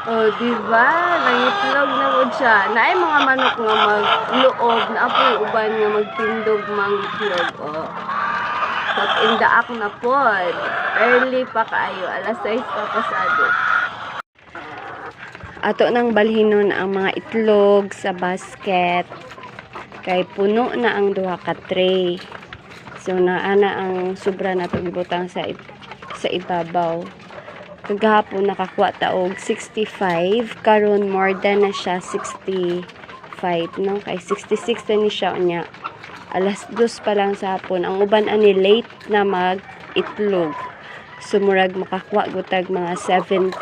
Oh, diba? Nangitlog na mo siya. Naay mga manok nga magloob na po uban nga magtindog mangitlog. Oh. But in the act na pod. Early pa kaayo. Alas 6 pa pasado. Ato nang balhinon ang mga itlog sa basket. Kay puno na ang duha ka tray. So naana ang sobra na itong ibutang sa ibabaw. Kagahapon nakakuha taog 65, karon more than na siya 65, no? Kay 66 na ni siya niya. Alas 2 pa lang sa hapon. Ang uban ani late na mag-itlog. Sumurag makakuha gutag mga 70